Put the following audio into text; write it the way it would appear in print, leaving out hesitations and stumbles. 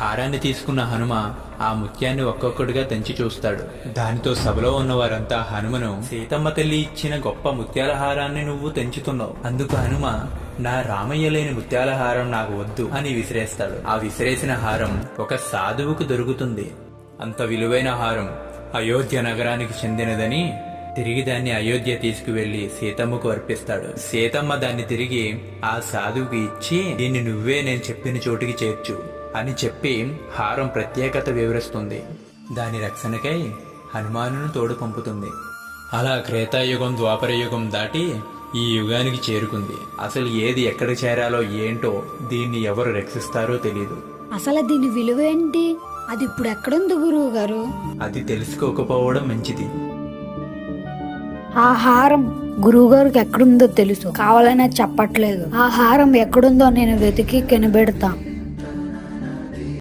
హారాన్ని తీసుకున్న హనుమ ఆ ముత్యాన్ని ఒక్కొక్కడిగా తెంచి చూస్తాడు. దానితో సభలో ఉన్న వారంతా హనుమను, సీతమ్మ తల్లి ఇచ్చిన గొప్ప ముత్యాల హారాన్ని నువ్వు తెంచుతున్నావు, అందుకు హనుమ నా రామయ్య లేని ముత్యాల హారం నాకు వద్దు అని విసిరేస్తాడు. ఆ విసిరేసిన హారం ఒక సాధువుకు దొరుకుతుంది. అంత విలువైన హారం అయోధ్య నగరానికి చెందినదని తిరిగి దాన్ని అయోధ్య తీసుకువెళ్లి సీతమ్మకు అర్పిస్తాడు. సీతమ్మ దాన్ని తిరిగి ఆ సాధువుకి ఇచ్చి, దీన్ని నువ్వే నేను చెప్పిన చోటికి చేర్చు అని చెప్పి హారం ప్రత్యేకత వివరిస్తుంది. దాని రక్షణకై హనుమానును తోడు పంపుతుంది. అలా త్రేతాయుగం ద్వాపర యుగం దాటి ఈ యుగానికి చేరుకుంది. అసలు ఏది ఎక్కడ చేరాలో ఏంటో, దీన్ని ఎవరు రక్షిస్తారో తెలీదు. అసలు దీని విలువ ఏంటి? అది ఇప్పుడు ఎక్కడుంది గురువు గారు? అది తెలుసుకోకపోవడం మంచిది. ఆ హారం గురువుగారికి ఎక్కడుందో తెలుసు, కావాలనే చెప్పట్లేదు. ఆ హారం ఎక్కడుందో నేను వెతికి కనిపెడతా.